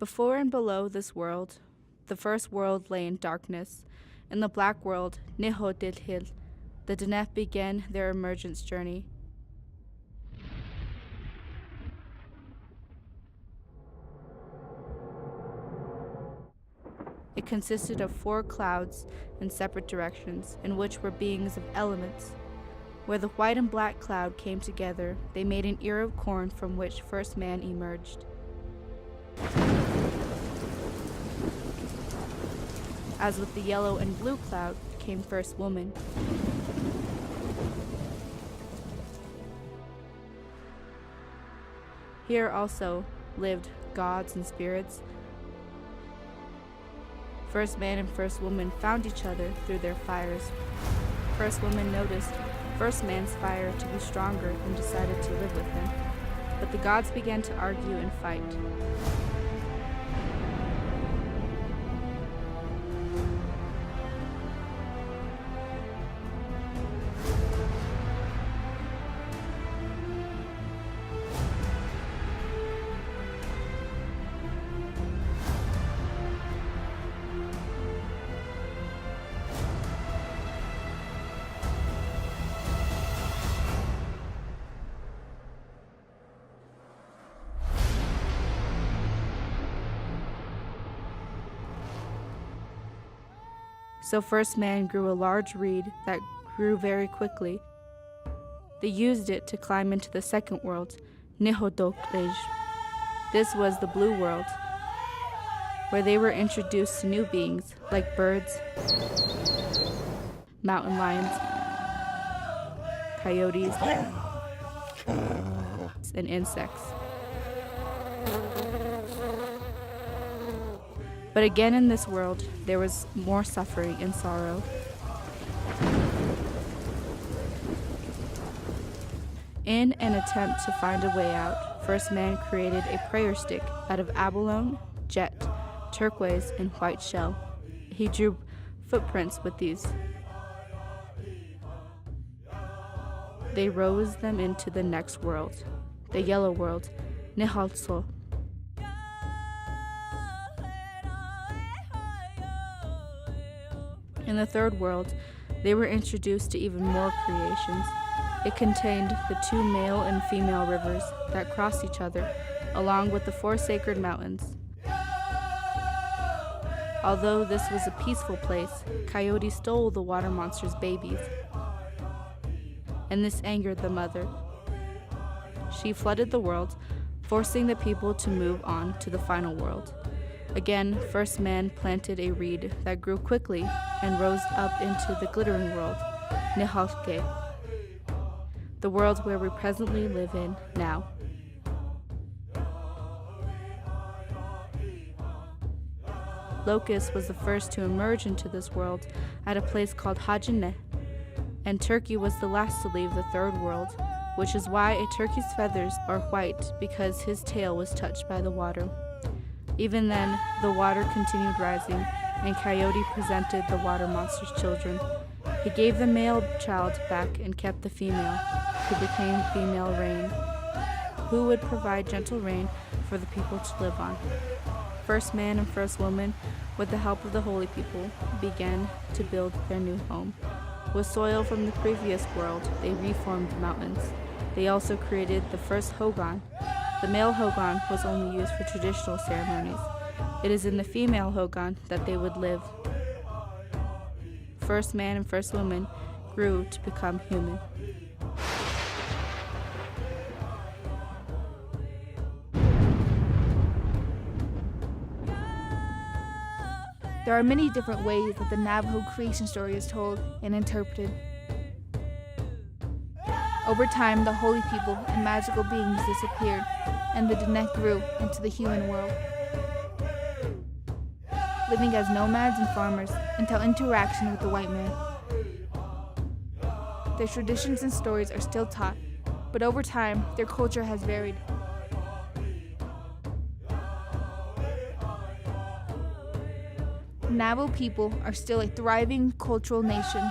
Before and below this world, the first world lay in darkness. In the black world, Niho Dilhil, the Denef began their emergence journey. It consisted of 4 clouds in separate directions, in which were beings of elements. Where the white and black cloud came together, they made an ear of corn from which first man emerged. As with the yellow and blue cloud came first woman. Here also lived gods and spirits. First man and first woman found each other through their fires. First woman noticed first man's fire to be stronger and decided to live with him. But the gods began to argue and fight. So first man grew a large reed that grew very quickly. They used it to climb into the second world, Nihodoklej. This was the blue world, where they were introduced to new beings like birds, mountain lions, coyotes, and insects. But again in this world, there was more suffering and sorrow. In an attempt to find a way out, first man created a prayer stick out of abalone, jet, turquoise, and white shell. He drew footprints with these. They rose them into the next world, the yellow world, Nihalso. In the third world, they were introduced to even more creations. It contained the 2 male and female rivers that crossed each other, along with the 4 sacred mountains. Although this was a peaceful place, coyotes stole the water monster's babies, and this angered the mother. She flooded the world, forcing the people to move on to the final world. Again, first man planted a reed that grew quickly and rose up into the glittering world, Nihalke, the world where we presently live in now. Locust was the first to emerge into this world at a place called Hajine, and Turkey was the last to leave the third world, which is why a turkey's feathers are white, because his tail was touched by the water. Even then, the water continued rising, and Coyote presented the water monster's children. He gave the male child back and kept the female, who became female rain, who would provide gentle rain for the people to live on. First man and first woman, with the help of the holy people, began to build their new home. With soil from the previous world, they reformed the mountains. They also created the first hogan. The male hogan was only used for traditional ceremonies. It is in the female hogan that they would live. First man and first woman grew to become human. There are many different ways that the Navajo creation story is told and interpreted. Over time, the holy people and magical beings disappeared, and the Diné grew into the human world, living as nomads and farmers until interaction with the white man. Their traditions and stories are still taught, but over time, their culture has varied. Navajo people are still a thriving cultural nation